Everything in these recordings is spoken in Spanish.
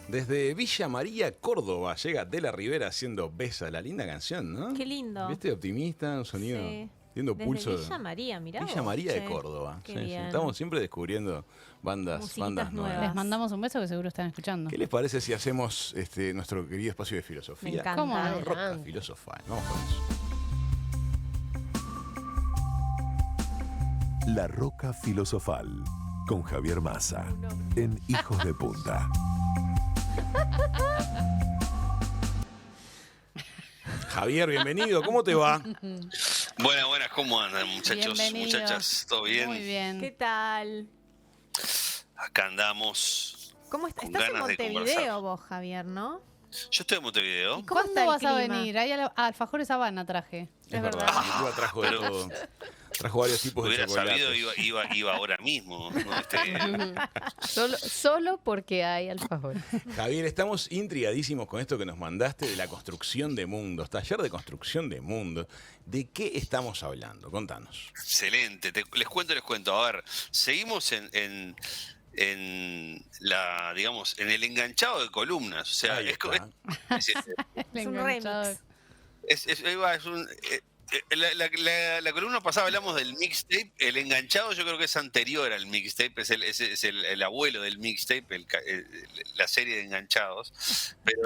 Desde Villa María, Córdoba, llega De la Rivera haciendo Besa, la linda canción, ¿no? Qué lindo. ¿Viste? Optimista, un sonido, Sí. viendo Desde pulso. Villa María, mirá Villa vos, María de che. Córdoba. Qué Sí, sí. bien. Estamos siempre descubriendo bandas Musiquitas nuevas. nuevas. Les mandamos un beso que seguro están escuchando. ¿Qué les parece si hacemos nuestro querido espacio de filosofía? Me encanta. ¿Cómo no? Roca filosofal. Vamos con eso. La Roca Filosofal, con Javier Massa, en Hijos de Punta. Javier, bienvenido. ¿Cómo te va? Buenas, ¿cómo andan, muchachos, Bienvenido. muchachas? ¿Todo bien? Muy bien. ¿Qué tal? Acá andamos. ¿Cómo Con estás en ganas de conversar. Montevideo vos, Javier, no? Yo estoy en Montevideo. ¿Y cómo está ¿Cuándo el vas a clima? venir? Hay alfajores Habana traje. Es verdad. verdad. Igual trajo de Pero- todo. Trajo varios tipos de Hubiera chocolates. sabido, iba ahora mismo. ¿no? Solo porque hay alfajor. Javier, estamos intrigadísimos con esto que nos mandaste de la construcción de mundos, taller de construcción de mundos. ¿De qué estamos hablando? Contanos. Excelente. Les cuento. A ver, seguimos en la, digamos, en el enganchado de columnas. O sea, Ahí es, está. Es un Enganchado. remix. es un... la columna pasada hablamos del mixtape. El enganchado yo creo que es anterior al mixtape, es el abuelo del mixtape, la serie de enganchados. Pero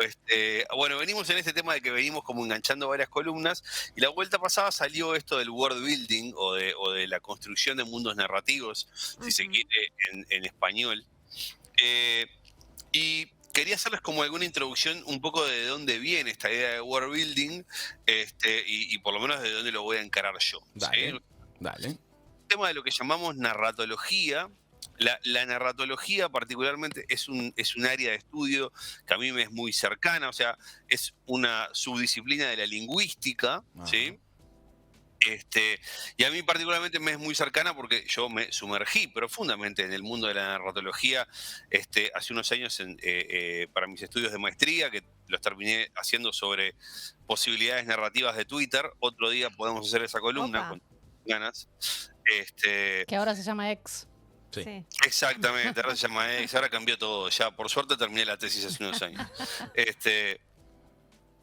bueno, venimos en este tema de que venimos como enganchando varias columnas, y la vuelta pasada salió esto del world building o de la construcción de mundos narrativos, si se quiere, en español. Y quería hacerles como alguna introducción un poco de dónde viene esta idea de world building, y por lo menos de dónde lo voy a encarar yo. Dale. ¿sí? Dale. El tema de lo que llamamos narratología. La narratología particularmente es un área de estudio que a mí me es muy cercana, o sea, es una subdisciplina de la lingüística, ¿sí? Y a mí particularmente me es muy cercana porque yo me sumergí profundamente en el mundo de la narratología hace unos años para mis estudios de maestría, que los terminé haciendo sobre posibilidades narrativas de Twitter. Otro día podemos hacer esa columna Opa. con ganas. Que ahora se llama Ex. Sí. Sí. Exactamente, ahora se llama X, ahora cambió todo. Ya, por suerte terminé la tesis hace unos años.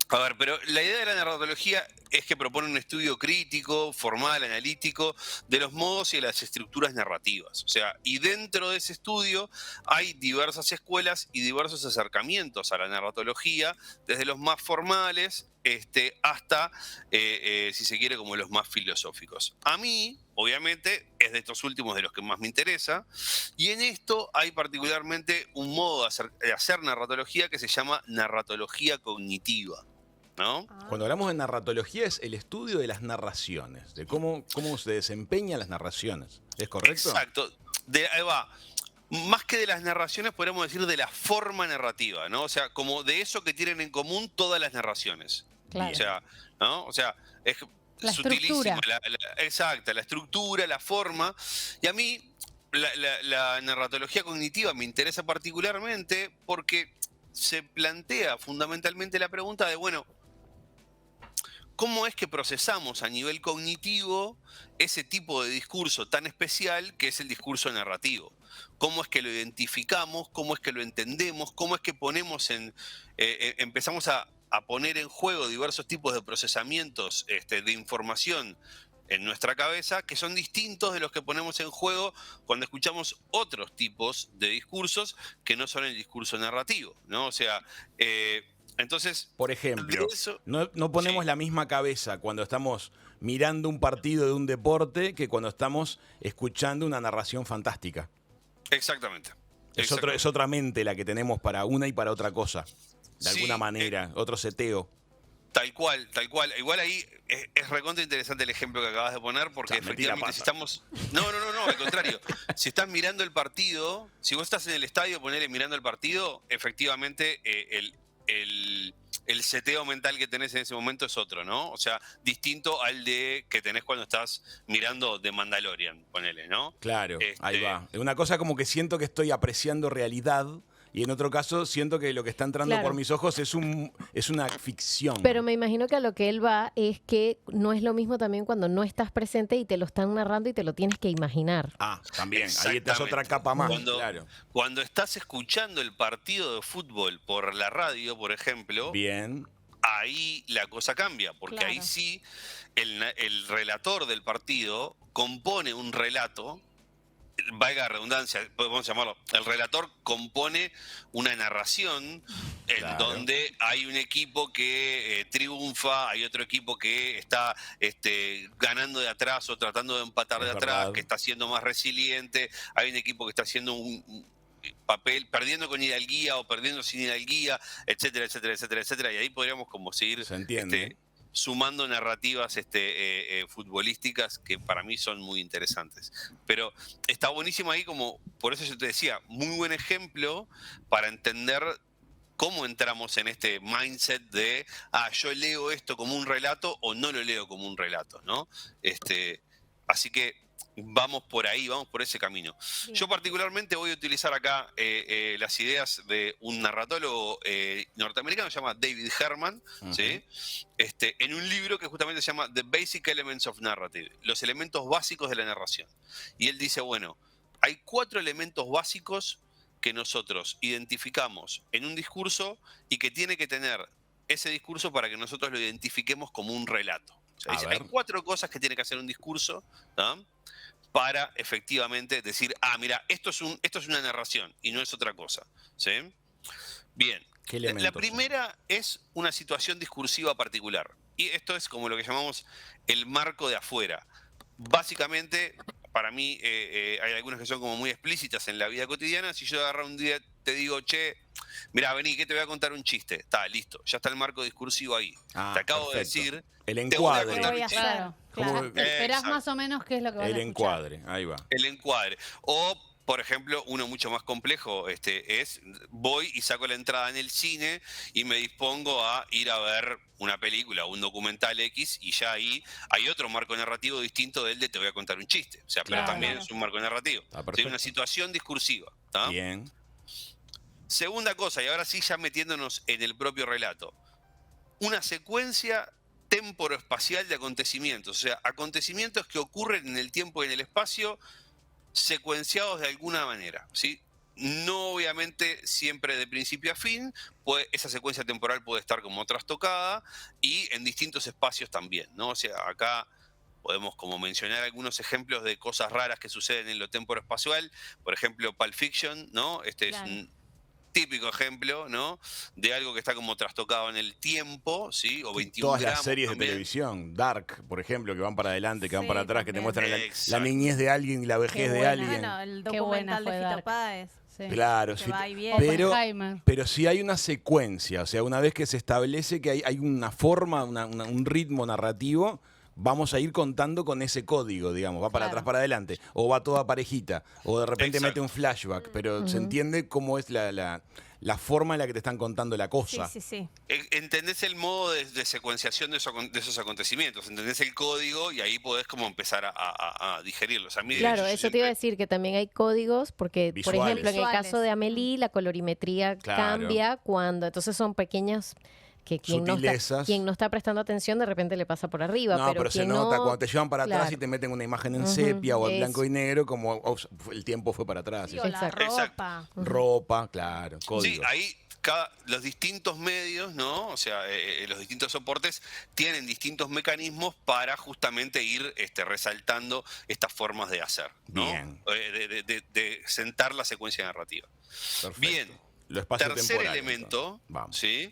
A ver, pero la idea de la narratología es que propone un estudio crítico, formal, analítico, de los modos y de las estructuras narrativas. O sea, y dentro de ese estudio hay diversas escuelas y diversos acercamientos a la narratología, desde los más formales hasta, si se quiere, como los más filosóficos. A mí, obviamente, es de estos últimos de los que más me interesa, y en esto hay particularmente un modo de hacer narratología que se llama narratología cognitiva, ¿no? Cuando hablamos de narratología es el estudio de las narraciones, de cómo se desempeñan las narraciones. ¿Es correcto? Exacto. Ahí va. Más que de las narraciones, podríamos decir de la forma narrativa, ¿no? O sea, como de eso que tienen en común todas las narraciones. Claro. O sea, ¿no? O sea, es La sutilísimo. estructura. Exacto, la estructura, la forma. Y a mí la narratología cognitiva me interesa particularmente porque se plantea fundamentalmente la pregunta de, bueno, ¿cómo es que procesamos a nivel cognitivo ese tipo de discurso tan especial que es el discurso narrativo? ¿Cómo es que lo identificamos? ¿Cómo es que lo entendemos? ¿Cómo es que ponemos empezamos a poner en juego diversos tipos de procesamientos de información en nuestra cabeza, que son distintos de los que ponemos en juego cuando escuchamos otros tipos de discursos que no son el discurso narrativo, ¿no? O sea, entonces... Por ejemplo, de eso- no ponemos Sí. la misma cabeza cuando estamos mirando un partido de un deporte que cuando estamos escuchando una narración fantástica. Exactamente. Es otra mente la que tenemos para una y para otra cosa. De Sí, alguna manera, otro seteo. Tal cual, tal cual. Igual ahí es recontra interesante el ejemplo que acabas de poner, porque O sea, mentira efectivamente si pasa. estamos... No, al contrario. Si estás mirando el partido, si vos estás en el estadio, ponele mirando el partido, efectivamente el seteo mental que tenés en ese momento es otro, ¿no? O sea, distinto al de que tenés cuando estás mirando The Mandalorian, ponele, ¿no? Claro, ahí va. Es una cosa como que siento que estoy apreciando realidad y en otro caso siento que lo que está entrando por mis ojos es una ficción. Pero me imagino que a lo que él va es que no es lo mismo también cuando no estás presente y te lo están narrando y te lo tienes que imaginar. Ah, también, ahí estás otra capa más. Cuando estás escuchando el partido de fútbol por la radio, por ejemplo, bien, ahí la cosa cambia, porque ahí sí el relator del partido compone un relato, valga la redundancia, podemos llamarlo, el relator compone una narración en donde hay un equipo que triunfa, hay otro equipo que está ganando de atrás o tratando de empatar de atrás, que está siendo más resiliente, hay un equipo que está haciendo un papel, perdiendo con hidalguía o perdiendo sin hidalguía, etcétera, etcétera, etcétera, etcétera, y ahí podríamos como seguir sumando narrativas futbolísticas que para mí son muy interesantes. Pero está buenísimo ahí, como por eso yo te decía, muy buen ejemplo para entender cómo entramos en este mindset de yo leo esto como un relato o no lo leo como un relato, ¿no? Así que vamos por ahí, vamos por ese camino. Bien. Yo particularmente voy a utilizar acá las ideas de un narratólogo norteamericano que se llama David Herman, ¿sí? En un libro que justamente se llama The Basic Elements of Narrative, los elementos básicos de la narración. Y él dice, bueno, hay 4 elementos básicos que nosotros identificamos en un discurso y que tiene que tener ese discurso para que nosotros lo identifiquemos como un relato. O sea, dice, hay 4 cosas que tiene que hacer un discurso, ¿no?, para efectivamente decir, mira, esto es una narración y no es otra cosa, ¿sí? Bien, la primera es una situación discursiva particular. Y esto es como lo que llamamos el marco de afuera. Básicamente, para mí, hay algunas que son como muy explícitas en la vida cotidiana. Si yo agarro un día, te digo, che, mira, vení, que te voy a contar un chiste. Está, listo, ya está el marco discursivo ahí. Te acabo de decir... El encuadre. Claro. Esperás más o menos qué es lo que vas a escuchar. El encuadre, ahí va. El encuadre. O, por ejemplo, uno mucho más complejo es, voy y saco la entrada en el cine y me dispongo a ir a ver una película o un documental X y ya ahí hay otro marco narrativo distinto del de te voy a contar un chiste. O sea, pero también es un marco narrativo. Es una situación discursiva. ¿Tá? Bien. Segunda cosa, y ahora sí ya metiéndonos en el propio relato. Una secuencia temporoespacial de acontecimientos, o sea, acontecimientos que ocurren en el tiempo y en el espacio secuenciados de alguna manera, ¿sí? No obviamente siempre de principio a fin, pues esa secuencia temporal puede estar como trastocada y en distintos espacios también, ¿no? O sea, acá podemos como mencionar algunos ejemplos de cosas raras que suceden en lo temporoespacial, por ejemplo, Pulp Fiction, ¿no? Es un típico ejemplo, ¿no?, de algo que está como trastocado en el tiempo, ¿sí? O 21 Todas gramos las series también. de televisión, Dark, por ejemplo, que van para adelante, que van para atrás, que te muestran la niñez de alguien y la vejez de alguien. Bueno, el documental de Fito Páez. Sí. Claro, sí, pero sí hay una secuencia, o sea, una vez que se establece que hay una forma, un ritmo narrativo, vamos a ir contando con ese código, digamos, va para atrás, para adelante, o va toda parejita, o de repente mete un flashback, pero se entiende cómo es la forma en la que te están contando la cosa. Sí. Entendés el modo de secuenciación de esos acontecimientos, entendés el código y ahí podés como empezar a digerirlos. A mí, claro, eso te iba a decir, que también hay códigos, porque, visuales. por ejemplo, en el caso de Amélie, la colorimetría cambia cuando, entonces son pequeñas... que quien no está prestando atención de repente le pasa por arriba. No, pero se nota cuando te llevan para atrás y te meten una imagen en sepia o en blanco y negro, como el tiempo fue para atrás. Sí, o la ropa. Ropa, claro, código. Sí, ahí los distintos medios, ¿no? O sea, los distintos soportes tienen distintos mecanismos para justamente ir resaltando estas formas de hacer, ¿no? Bien. De sentar la secuencia narrativa. Perfecto. Bien. Lo Tercer elemento, ¿sí?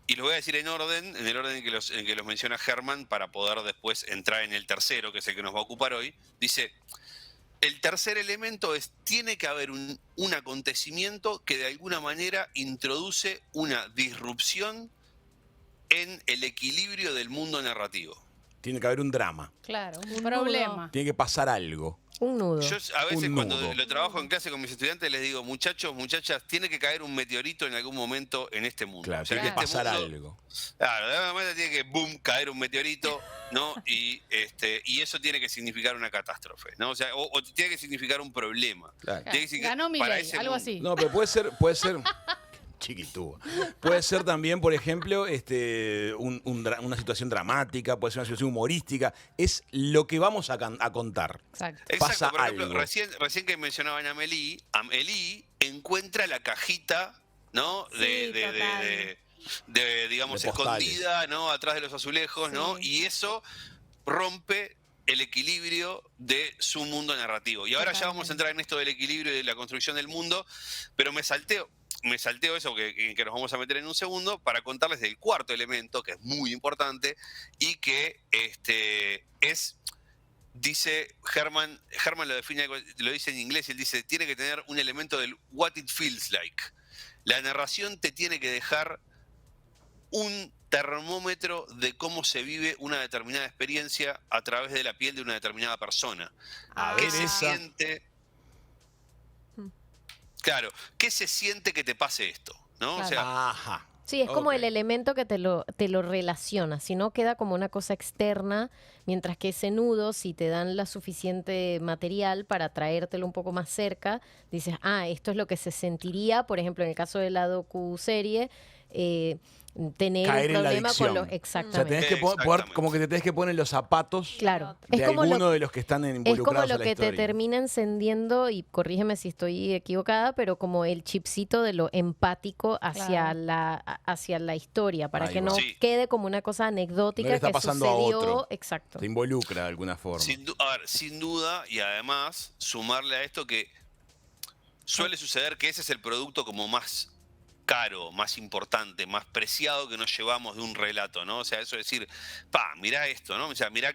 Y lo voy a decir en el orden en que los menciona Herman para poder después entrar en el tercero, que es el que nos va a ocupar hoy. Dice, el tercer elemento tiene que haber un acontecimiento que de alguna manera introduce una disrupción en el equilibrio del mundo narrativo. Tiene que haber un drama. Claro, un problema. Tiene que pasar algo. Un nudo. Yo a veces cuando lo trabajo en clase con mis estudiantes les digo, muchachos, muchachas, tiene que caer un meteorito en algún momento en este mundo. Claro, o sea, tiene que pasar algo. Claro, de alguna manera tiene que, caer un meteorito, ¿no? Y eso tiene que significar una catástrofe, ¿no? O sea, o tiene que significar un problema. Claro. Tiene que Ganó Milei, algo así. No, pero puede ser Chiquitúa. Puede ser también, por ejemplo, una situación dramática, puede ser una situación humorística. Es lo que vamos a contar. Exacto. Pasa Por ejemplo, algo. recién que mencionaban a Amélie encuentra la cajita, ¿no? Digamos, escondida, ¿no? Atrás de los azulejos, ¿no? Y eso rompe el equilibrio de su mundo narrativo. Y ahora ya vamos a entrar en esto del equilibrio y de la construcción del mundo, pero me salteo eso que nos vamos a meter en un segundo para contarles del cuarto elemento, que es muy importante y que dice Herman lo define, lo dice en inglés, y él dice, tiene que tener un elemento del what it feels like. La narración te tiene que dejar un termómetro de cómo se vive una determinada experiencia a través de la piel de una determinada persona. ¿Qué se siente? Claro, ¿qué se siente que te pase esto? ¿No? Claro. O sea, sí, es como el elemento que te lo relaciona, si no queda como una cosa externa, mientras que ese nudo, si te dan la suficiente material para traértelo un poco más cerca, dices, esto es lo que se sentiría, por ejemplo, en el caso de la docuserie, tener caer un problema con los... Exactamente. O sea, tenés que como que te tenés que poner los zapatos de alguno de los que están involucrados. Es como lo que te termina encendiendo, y corrígeme si estoy equivocada, pero como el chipcito de lo empático hacia la historia, para que no quede como una cosa anecdótica no le está que pasando sucedió. A otro. Exacto. Te involucra de alguna forma. Sin duda, y además sumarle a esto que suele suceder que ese es el producto como más caro, más importante, más preciado que nos llevamos de un relato, ¿no? O sea, eso de decir, mirá esto, ¿no? O sea, mirá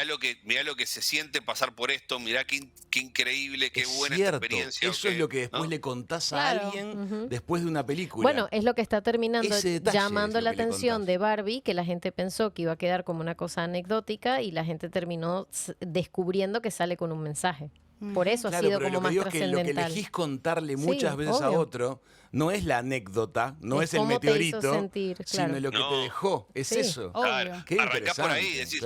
lo que se siente pasar por esto, mirá qué increíble, qué buena experiencia. Eso es lo que después le contás a alguien después de una película. Bueno, es lo que está terminando llamando la atención de Barbie, que la gente pensó que iba a quedar como una cosa anecdótica y la gente terminó descubriendo que sale con un mensaje. Por eso ha sido como más trascendental. Lo que elegís contarle muchas veces a otro no es la anécdota, no es el meteorito, sino lo que te dejó. Es eso. Claro. Qué arrancás por ahí y decís,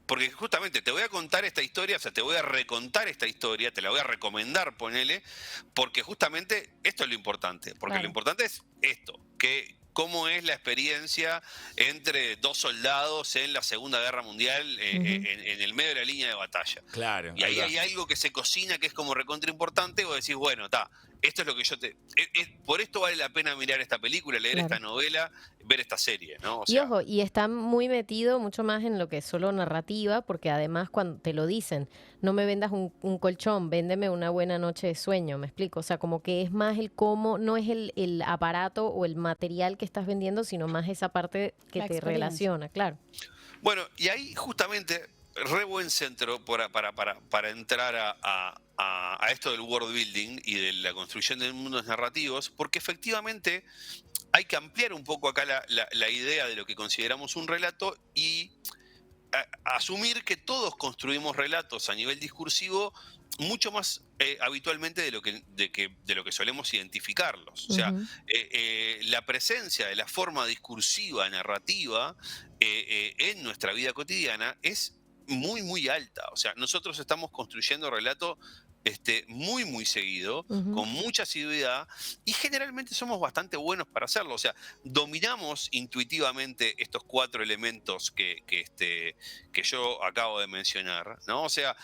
porque justamente te voy a contar esta historia, o sea, te voy a recontar esta historia, te la voy a recomendar, ponele, porque justamente esto es lo importante. Porque lo importante es esto, que cómo es la experiencia entre dos soldados en la Segunda Guerra Mundial en el medio de la línea de batalla. Claro. Y ahí hay algo que se cocina que es como recontra importante, vos decís, bueno, esto es lo que yo por esto vale la pena mirar esta película, leer esta novela, ver esta serie, ¿no? O sea, y ojo, y está muy metido mucho más en lo que es solo narrativa, porque además cuando te lo dicen, no me vendas un colchón, véndeme una buena noche de sueño, ¿me explico? O sea, como que es más el cómo, no es el aparato o el material que estás vendiendo, sino más esa parte que te relaciona, claro. Bueno, y ahí justamente, re buen centro para entrar a esto del world building y de la construcción de mundos narrativos, porque efectivamente hay que ampliar un poco acá la idea de lo que consideramos un relato y asumir que todos construimos relatos a nivel discursivo mucho más habitualmente de lo que solemos identificarlos. O sea, la presencia de la forma discursiva, narrativa, en nuestra vida cotidiana es muy, muy alta. O sea, nosotros estamos construyendo relato muy, muy seguido, con mucha asiduidad, y generalmente somos bastante buenos para hacerlo. O sea, dominamos intuitivamente estos 4 elementos que yo acabo de mencionar, ¿no? O sea,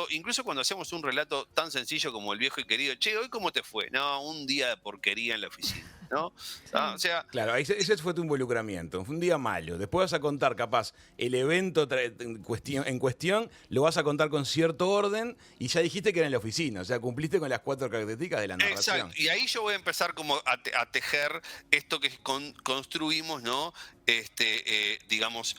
incluso cuando hacemos un relato tan sencillo como el viejo y querido, che, ¿hoy cómo te fue? No, un día de porquería en la oficina, ¿no? O sea, claro, ese fue tu involucramiento, fue un día malo. Después vas a contar, capaz, el evento en cuestión, lo vas a contar con cierto orden, y ya dijiste que era en la oficina, o sea, cumpliste con las 4 características de la narración. Exacto, y ahí yo voy a empezar como a tejer esto que construimos, ¿no? Digamos,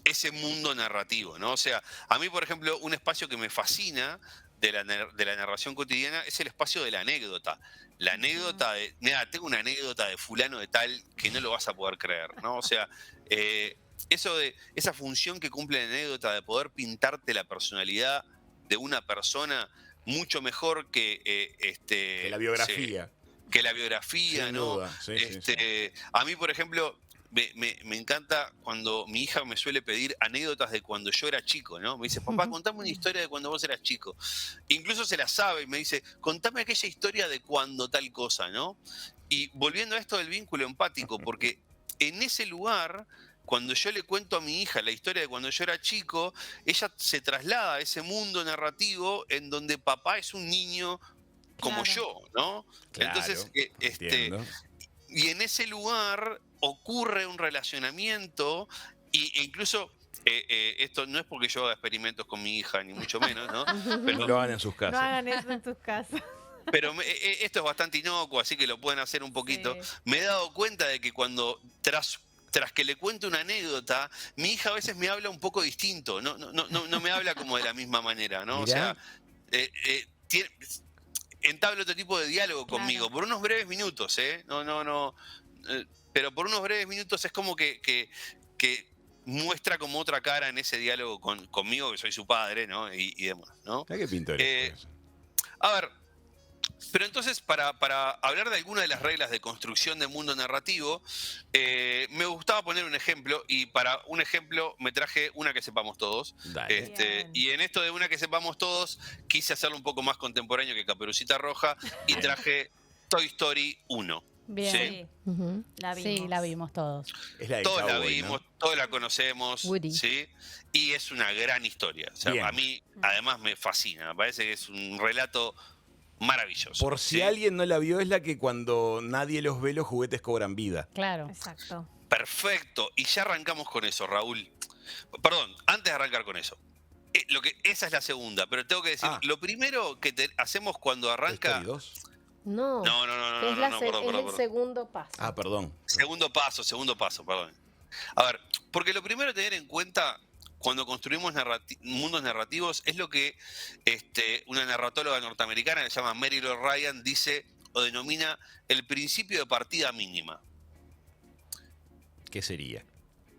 ese mundo narrativo, ¿no? O sea, a mí, por ejemplo, un espacio que me fascina de la narración cotidiana es el espacio de la anécdota. La anécdota mira, tengo una anécdota de fulano de tal que no lo vas a poder creer, ¿no? O sea, esa función que cumple la anécdota de poder pintarte la personalidad de una persona mucho mejor que la biografía. Que la biografía, sin ¿no? Duda. Sí. A mí, por ejemplo, me encanta cuando mi hija me suele pedir anécdotas de cuando yo era chico, ¿no? Me dice, papá, contame una historia de cuando vos eras chico. Incluso se la sabe y me dice, contame aquella historia de cuando tal cosa, ¿no? Y volviendo a esto del vínculo empático, porque en ese lugar, cuando yo le cuento a mi hija la historia de cuando yo era chico, ella se traslada a ese mundo narrativo en donde papá es un niño como yo, ¿no? Claro, entonces, y en ese lugar ocurre un relacionamiento e incluso, esto no es porque yo haga experimentos con mi hija, ni mucho menos, ¿no? Pero lo hagan en sus casas. No hagan eso en tus casas. Pero esto es bastante inocuo, así que lo pueden hacer un poquito. Sí. Me he dado cuenta de que cuando tras que le cuento una anécdota, mi hija a veces me habla un poco distinto, no me habla como de la misma manera, ¿no? Mirá. O sea, entabla otro tipo de diálogo conmigo, por unos breves minutos, ¿eh? Pero por unos breves minutos es como que muestra como otra cara en ese diálogo conmigo, que soy su padre, ¿no? Y demás, ¿no? ¿Qué pintoresco eso? A ver, pero entonces, para hablar de alguna de las reglas de construcción de mundo narrativo, me gustaba poner un ejemplo, y para un ejemplo me traje una que sepamos todos. Dale. Y en esto de una que sepamos todos, quise hacerlo un poco más contemporáneo que Caperucita Roja, y traje Toy Story 1. Bien. ¿Sí? La vimos. Sí, la vimos todos. Es la del Todos la cowboy, vimos, ¿no? todos la conocemos, Woody. ¿sí? Y es una gran historia. O sea, Bien. a mí, además, me fascina. Me parece que es un relato maravilloso. Por si ¿sí? alguien no la vio, es la que cuando nadie los ve, los juguetes cobran vida. Claro. Exacto. Perfecto. Y ya arrancamos con eso, Raúl. Perdón, antes de arrancar con eso. Esa es la segunda, pero tengo que decir, lo primero que hacemos cuando ¿Toy arranca... Story 2? No, No, es perdón. el segundo paso. Ah, perdón. Segundo paso, perdón. A ver, porque lo primero a tener en cuenta cuando construimos mundos narrativos es lo que una narratóloga norteamericana que se llama Meryl O'Ryan dice o denomina el principio de partida mínima. ¿Qué sería?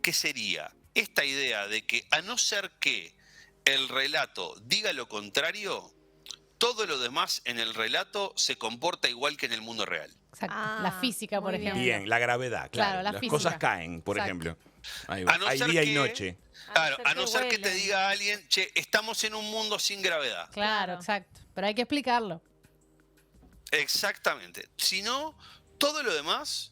¿Qué sería? Esta idea de que a no ser que el relato diga lo contrario, todo lo demás en el relato se comporta igual que en el mundo real. Exacto. Ah, La física, por muy bien. ejemplo. Bien, la gravedad, claro. Claro, la Las física. cosas caen, por Exacto. ejemplo. Ahí va. A no Hay ser día y que- noche. Claro, a no ser que vuelen. te diga alguien, che, estamos en un mundo sin gravedad. Claro, exacto. Pero hay que explicarlo. Exactamente. Si no, todo lo demás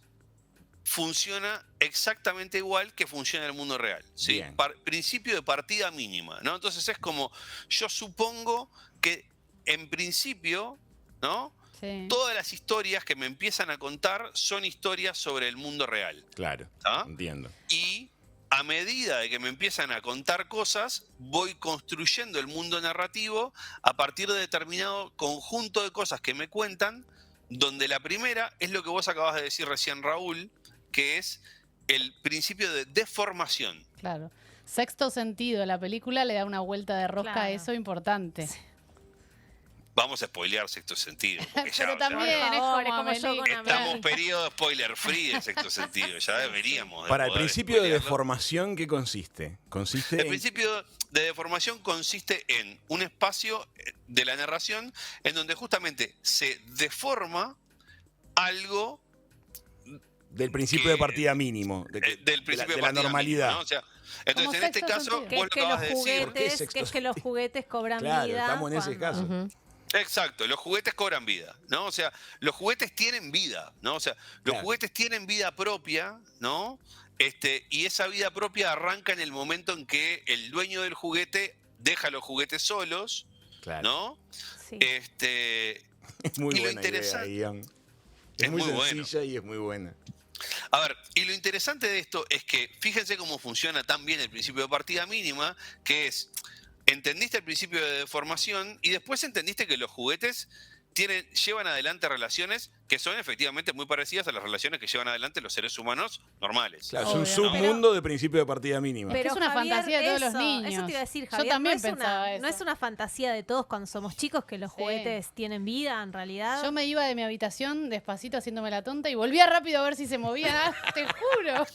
funciona exactamente igual que funciona en el mundo real. ¿sí? Bien. Principio de partida mínima, ¿no? Entonces es como, yo supongo que en principio, ¿no? Sí. Todas las historias que me empiezan a contar son historias sobre el mundo real. Claro, ¿Ah? entiendo. Y a medida de que me empiezan a contar cosas, voy construyendo el mundo narrativo a partir de determinado conjunto de cosas que me cuentan, donde la primera es lo que vos acabas de decir recién, Raúl, que es el principio de deformación. Claro. Sexto Sentido, la película le da una vuelta de rosca a Claro. eso importante. Vamos a spoilear Sexto Sentido. porque ya, Pero o sea, también Por es favor, como es como yo Amelie. con estamos periodo spoiler free en Sexto Sentido. Ya deberíamos. Para el poder principio de spoilearlo. deformación, ¿qué consiste? Consiste El en... principio de deformación consiste en un espacio de la narración en donde justamente se deforma algo Del principio que- de partida mínimo. del principio de de la partida normalidad. mínima, ¿no? O sea, entonces Como en este sexto caso, sentido. Que vos es lo que acabas de decir. ¿Por qué juguetes, sexto que es que los juguetes cobran Claro, vida. estamos en ese caso. Ujú. Exacto, los juguetes cobran vida, ¿no? O sea, los juguetes tienen vida, ¿no? O sea, los Claro. juguetes tienen vida propia, ¿no? Y esa vida propia arranca en el momento en que el dueño del juguete deja los juguetes solos, Claro. ¿no? Sí. Es muy Y lo buena idea, interesante- Ian. Es Es muy muy bueno. sencilla y es muy buena. A ver, y lo interesante de esto es que fíjense cómo funciona tan bien el principio de partida mínima, que es, entendiste el principio de deformación y después entendiste que los juguetes llevan adelante relaciones que son efectivamente muy parecidas a las relaciones que llevan adelante los seres humanos normales. Claro, es un Obvio. submundo de principio de partida mínima. que es una fantasía de todos los eso niños. te iba a decir, Yo Javier. también no es pensaba una, eso. No es una fantasía de todos cuando somos chicos que los Sí. juguetes tienen vida, en realidad. Yo me iba de mi habitación despacito haciéndome la tonta y volvía rápido a ver si se movían. Te juro.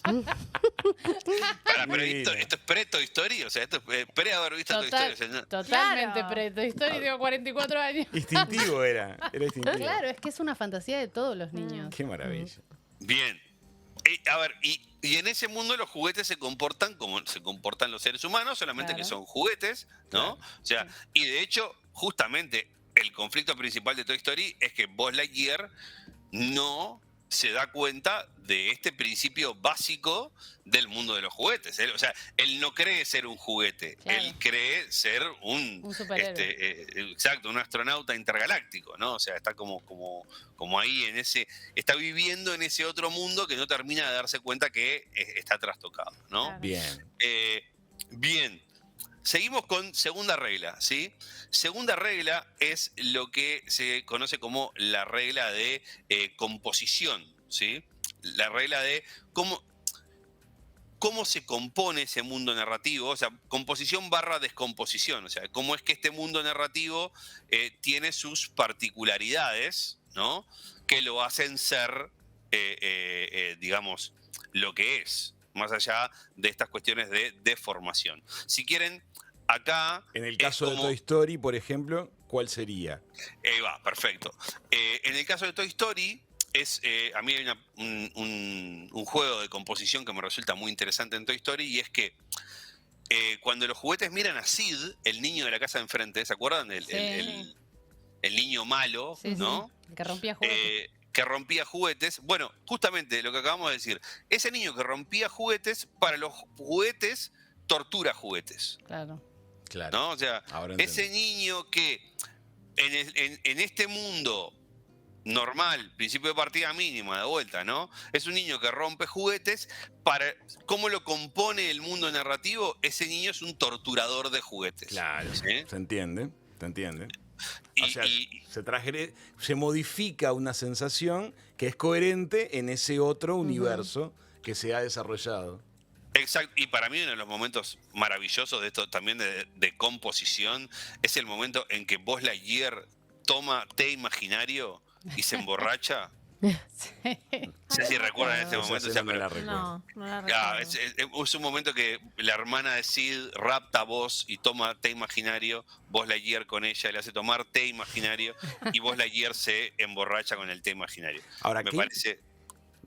Pará, pero Mira. esto es pre-Toy Story, o sea, esto es pre haber visto Toy Story. O sea, no- Totalmente Claro. pre Toy Story, tengo 44 años. Instintivo era instintivo. Claro, es que es una fantasía de todos los niños. Qué maravilla. Bien. A ver, y en ese mundo los juguetes se comportan como se comportan los seres humanos, solamente Claro. que son juguetes, ¿no? Claro. O sea, y de hecho, justamente el conflicto principal de Toy Story es que Buzz Lightyear no se da cuenta de este principio básico del mundo de los juguetes. O sea, él no cree ser un juguete, Claro. él cree ser Un superhéroe. exacto, un astronauta intergaláctico, ¿no? O sea, está como ahí en ese, está viviendo en ese otro mundo que no termina de darse cuenta que está trastocado, ¿no? Claro. Bien. Bien. Seguimos con segunda regla, ¿sí? Segunda regla es lo que se conoce como la regla de composición, ¿sí? La regla de cómo se compone ese mundo narrativo, o sea, composición barra descomposición, o sea, cómo es que este mundo narrativo tiene sus particularidades, ¿no? Que lo hacen ser, digamos, lo que es, más allá de estas cuestiones de deformación. Si quieren, acá... En el es caso de como- Toy Story, por ejemplo, ¿cuál sería? va, perfecto. En el caso de Toy Story, a mí hay un juego de composición que me resulta muy interesante en Toy Story, y es que cuando los juguetes miran a Sid, el niño de la casa de enfrente, ¿se acuerdan? El niño malo, Sí, ¿no? sí, el que rompía juguetes. Que rompía juguetes. Bueno, justamente lo que acabamos de decir. Ese niño que rompía juguetes, para los juguetes, tortura juguetes. Claro. Claro. ¿No? O sea, Ahora ese entendí. niño que en este mundo normal, principio de partida mínima, de vuelta, ¿no? Es un niño que rompe juguetes. ¿Cómo lo compone el mundo narrativo? Ese niño es un torturador de juguetes. Claro. ¿Sí? Se entiende, se entiende. O Y- sea, y- se modifica una sensación que es coherente en ese otro universo que se ha desarrollado. Exacto, y para mí uno de los momentos maravillosos de esto también de composición es el momento en que Buzz Lightyear toma té imaginario y se emborracha. No sé si recuerdan ese Esa momento. O escena sea, no pero- la recuerdo. No la Ah, recuerdo. es un momento que la hermana de Sid rapta a Buzz y toma té imaginario, Buzz Lightyear con ella le hace tomar té imaginario y Buzz Lightyear se emborracha con el té imaginario. Ahora, Me ¿qué? parece...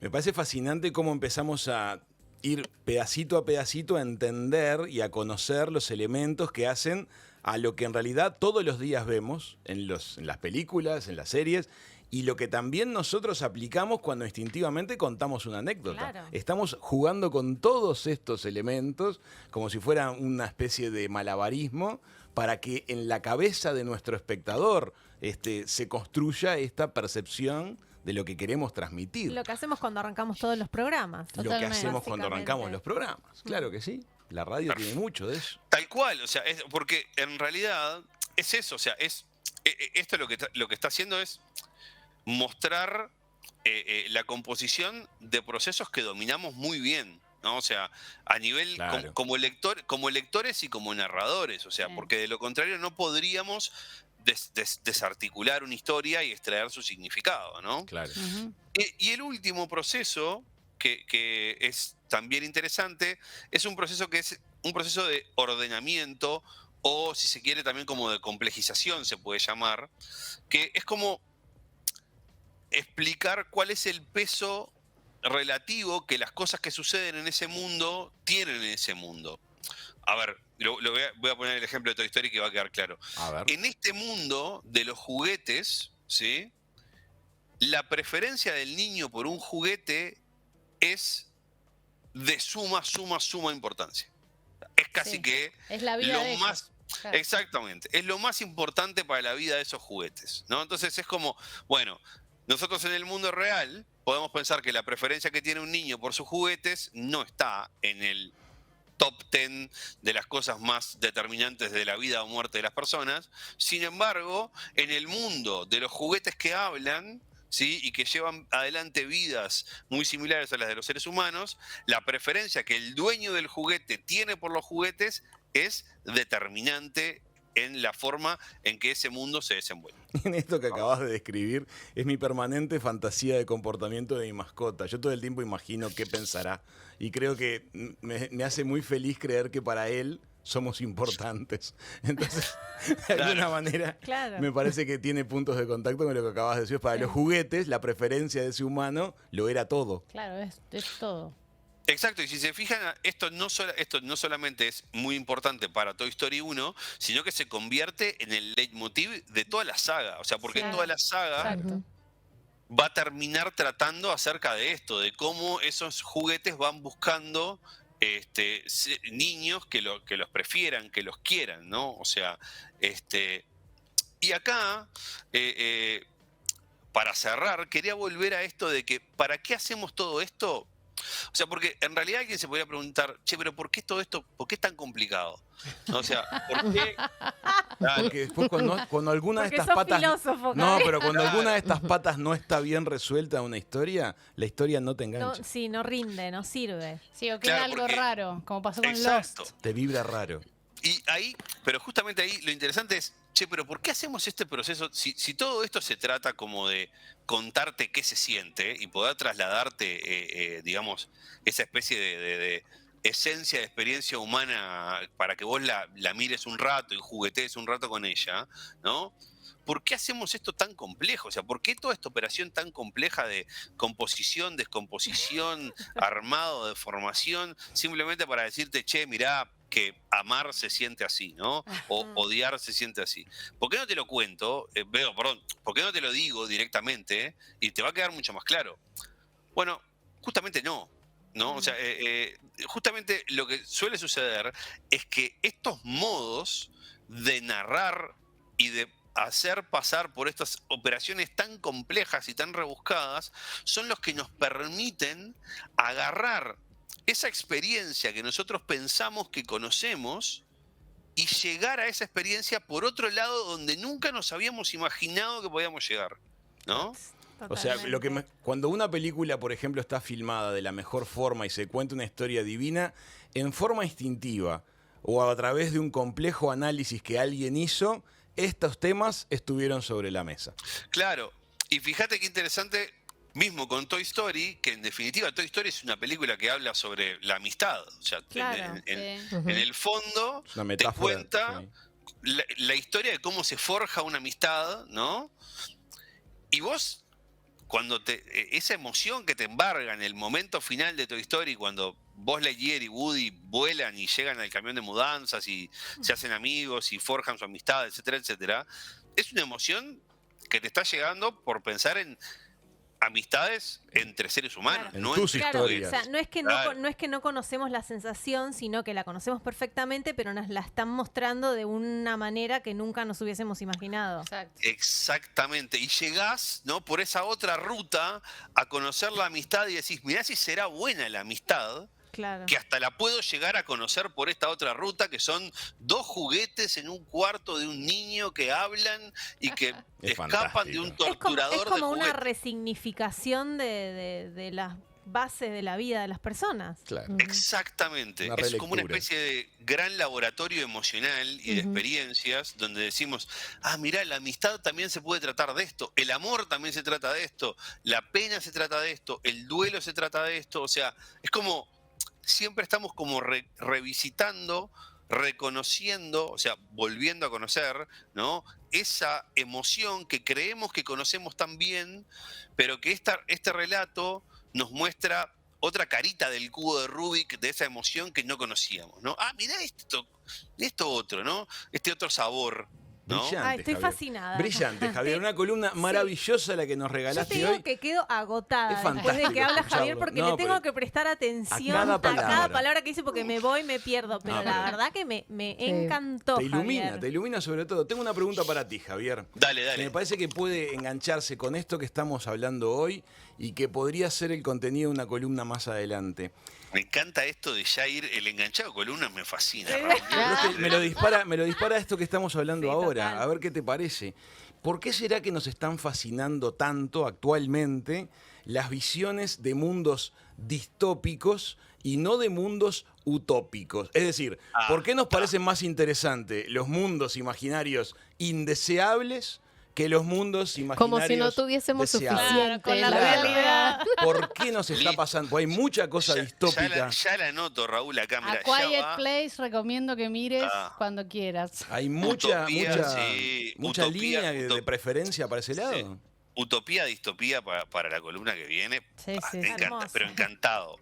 Me parece fascinante cómo empezamos a ir pedacito a pedacito a entender y a conocer los elementos que hacen a lo que en realidad todos los días vemos en las películas, en las series, y lo que también nosotros aplicamos cuando instintivamente contamos una anécdota. Claro. Estamos jugando con todos estos elementos como si fuera una especie de malabarismo para que en la cabeza de nuestro espectador se construya esta percepción de lo que queremos transmitir. Lo que hacemos cuando arrancamos todos los programas. Lo que Totalmente. hacemos cuando arrancamos Básicamente. los programas. Claro que sí. La radio tiene mucho de eso. Tal cual, o sea, porque en realidad es eso, o sea, esto lo que está haciendo es mostrar la composición de procesos que dominamos muy bien, ¿no? O sea, a nivel Claro. como lectores y como narradores, o sea, Sí. porque de lo contrario no podríamos desarticular una historia y extraer su significado, ¿no? Claro. Ujú. Y el último proceso, que es también interesante, es un proceso que es un proceso de ordenamiento, o si se quiere también como de complejización se puede llamar, que es como explicar cuál es el peso relativo que las cosas que suceden en ese mundo tienen en ese mundo. A ver, voy a poner el ejemplo de Toy Story que va a quedar claro. A ver. En este mundo de los juguetes, ¿sí? La preferencia del niño por un juguete es de suma importancia. Es casi Sí. que Es la vida lo de ellos. más... Claro. Exactamente, es lo más importante para la vida de esos juguetes, ¿no? Entonces es como, bueno, nosotros en el mundo real podemos pensar que la preferencia que tiene un niño por sus juguetes no está en el top 10 de las cosas más determinantes de la vida o muerte de las personas. Sin embargo, en el mundo de los juguetes que hablan, ¿sí? Y que llevan adelante vidas muy similares a las de los seres humanos, la preferencia que el dueño del juguete tiene por los juguetes es determinante en la forma en que ese mundo se desenvuelve. En esto que acabas de describir es mi permanente fantasía de comportamiento de mi mascota. Yo todo el tiempo imagino qué pensará y creo que me hace muy feliz creer que para él somos importantes. Entonces, de alguna manera, Claro. me parece que tiene puntos de contacto con lo que acabas de decir. Para los juguetes, la preferencia de ese humano lo era todo. Claro, es todo. Exacto, y si se fijan, esto no solamente es muy importante para Toy Story 1, sino que se convierte en el leitmotiv de toda la saga. O sea, porque Sí. toda la saga Exacto. va a terminar tratando acerca de esto, de cómo esos juguetes van buscando niños que los prefieran, que los quieran, ¿no? O sea, y acá, para cerrar, quería volver a esto de que, ¿para qué hacemos todo esto? O sea, porque en realidad alguien se podría preguntar, che, pero ¿por qué todo esto, por qué es tan complicado? ¿No? O sea, ¿por qué? Claro, Porque después cuando alguna de Porque estas sos patas... filósofo, No, Javier. pero cuando Claro. alguna de estas patas no está bien resuelta en una historia, la historia no te No, engancha. sí, no rinde, no sirve. Sí, o queda Claro, algo porque- raro, como pasó con exacto. Lost. Te vibra raro. Y ahí, pero justamente ahí lo interesante es, che, pero ¿por qué hacemos este proceso? Si todo esto se trata como de contarte qué se siente y poder trasladarte, digamos, esa especie de esencia de experiencia humana para que vos la mires un rato y juguetees un rato con ella, ¿no? ¿Por qué hacemos esto tan complejo? O sea, ¿por qué toda esta operación tan compleja de composición, descomposición, armado, deformación, simplemente para decirte, che, mirá, que amar se siente así, ¿no? O odiar se siente así. ¿Por qué no te lo cuento? ¿Por qué no te lo digo directamente? Y te va a quedar mucho más claro. Bueno, justamente no. ¿No? O sea, justamente lo que suele suceder es que estos modos de narrar y de hacer pasar por estas operaciones tan complejas y tan rebuscadas son los que nos permiten agarrar esa experiencia que nosotros pensamos que conocemos y llegar a esa experiencia por otro lado donde nunca nos habíamos imaginado que podíamos llegar, ¿no? O sea, cuando una película, por ejemplo, está filmada de la mejor forma y se cuenta una historia divina, en forma instintiva o a través de un complejo análisis que alguien hizo, estos temas estuvieron sobre la mesa. Claro, y fíjate qué interesante, mismo con Toy Story, que en definitiva Toy Story es una película que habla sobre la amistad. O sea, Claro, en el fondo Es una te metáfora. cuenta Sí. la historia de cómo se forja una amistad, ¿no? Y vos, cuando esa emoción que te embarga en el momento final de Toy Story, cuando Buzz Lightyear y Woody vuelan y llegan al camión de mudanzas y se hacen amigos y forjan su amistad, etcétera, etcétera, es una emoción que te está llegando por pensar en amistades entre seres humanos. En no tus entre- Claro, historias. o sea, no es que Claro. no es que no conocemos la sensación, sino que la conocemos perfectamente, pero nos la están mostrando de una manera que nunca nos hubiésemos imaginado. Exacto. Exactamente, y llegás, ¿no?, por esa otra ruta a conocer la amistad y decís, mirá si será buena la amistad, Claro. que hasta la puedo llegar a conocer por esta otra ruta, que son dos juguetes en un cuarto de un niño que hablan y que Es escapan de un fantástico. Es como torturador de una juguetes. resignificación de las bases de la vida de las personas. Claro. Exactamente, Una es como una relectura. especie de gran laboratorio emocional y de experiencias donde decimos, mirá, la amistad también se puede tratar de esto, el amor también se trata de esto, la pena se trata de esto, el duelo se trata de esto, o sea, es como, siempre estamos como revisitando, reconociendo, o sea, volviendo a conocer, ¿no?, esa emoción que creemos que conocemos tan bien, pero que este relato nos muestra otra carita del cubo de Rubik de esa emoción que no conocíamos, ¿no? Mirá esto otro, ¿no? Este otro sabor, ¿no? Brillante, Estoy Javier. fascinada. Brillante, Javier. Una columna maravillosa la que nos Yo regalaste te digo hoy. que quedo agotada Es después de fantástico que habla escucharlo. Javier porque No, le tengo pero que prestar atención a cada palabra. que dice porque me voy, me pierdo. Pero No, la pero- verdad que me Sí. encantó, Javier. Te ilumina sobre todo. Tengo una pregunta para ti, Javier. Dale, Que dale. me parece que puede engancharse con esto que estamos hablando hoy y que podría ser el contenido de una columna más adelante. Me encanta esto de ya ir, el enganchado columna me fascina. Sí. Raúl. Pero es que me lo dispara esto que estamos hablando Sí, ahora. total. A ver qué te parece. ¿Por qué será que nos están fascinando tanto actualmente las visiones de mundos distópicos y no de mundos utópicos? Es decir, ¿por qué nos parecen más interesantes los mundos imaginarios indeseables que los mundos imaginarios Como si no tuviésemos deseados. suficiente. Con la Claro. realidad. ¿Por qué nos está pasando? Porque hay mucha cosa distópica. Ya la anoto, Raúl, acá, mira, A Quiet ya va. Place recomiendo que mires Ah. cuando quieras. Hay mucha Utopía, línea de utopía. preferencia para ese lado. Sí. Utopía, distopía para la columna que viene. Sí, sí, Encanta, pero encantado.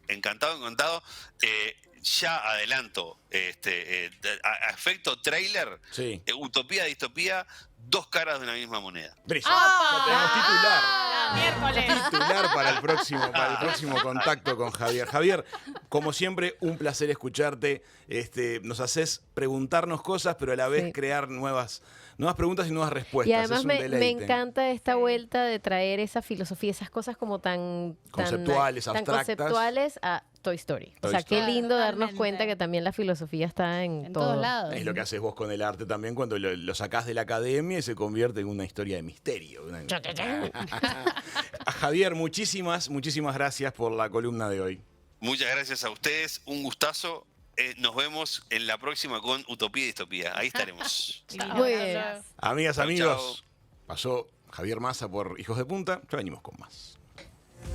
Ya adelanto, a efecto trailer, Sí. utopía, distopía, dos caras de una misma moneda. Brilla. ¡Ah! Ya tenemos Miércoles. titular para el próximo contacto con Javier. Javier, como siempre, un placer escucharte. Nos haces preguntarnos cosas, pero a la vez Sí. crear nuevas preguntas y nuevas respuestas. Y además es un me deleite. encanta esta vuelta de traer esa filosofía, esas cosas como tan Conceptuales, tan abstractas. conceptuales a Toy Story. Toy O sea, qué Story. lindo darnos Totalmente. cuenta que también la filosofía está en En todo. todos lados. Es lo que haces vos con el arte también cuando lo sacás de la academia y se convierte en una historia de misterio. A Javier, muchísimas gracias por la columna de hoy. Muchas gracias a ustedes, un gustazo. Nos vemos en la próxima con Utopía y Distopía. Ahí estaremos. Muy bien. Gracias. Amigas, Chau, amigos, chau. pasó Javier Massa por Hijos de Punta. Ya venimos con más.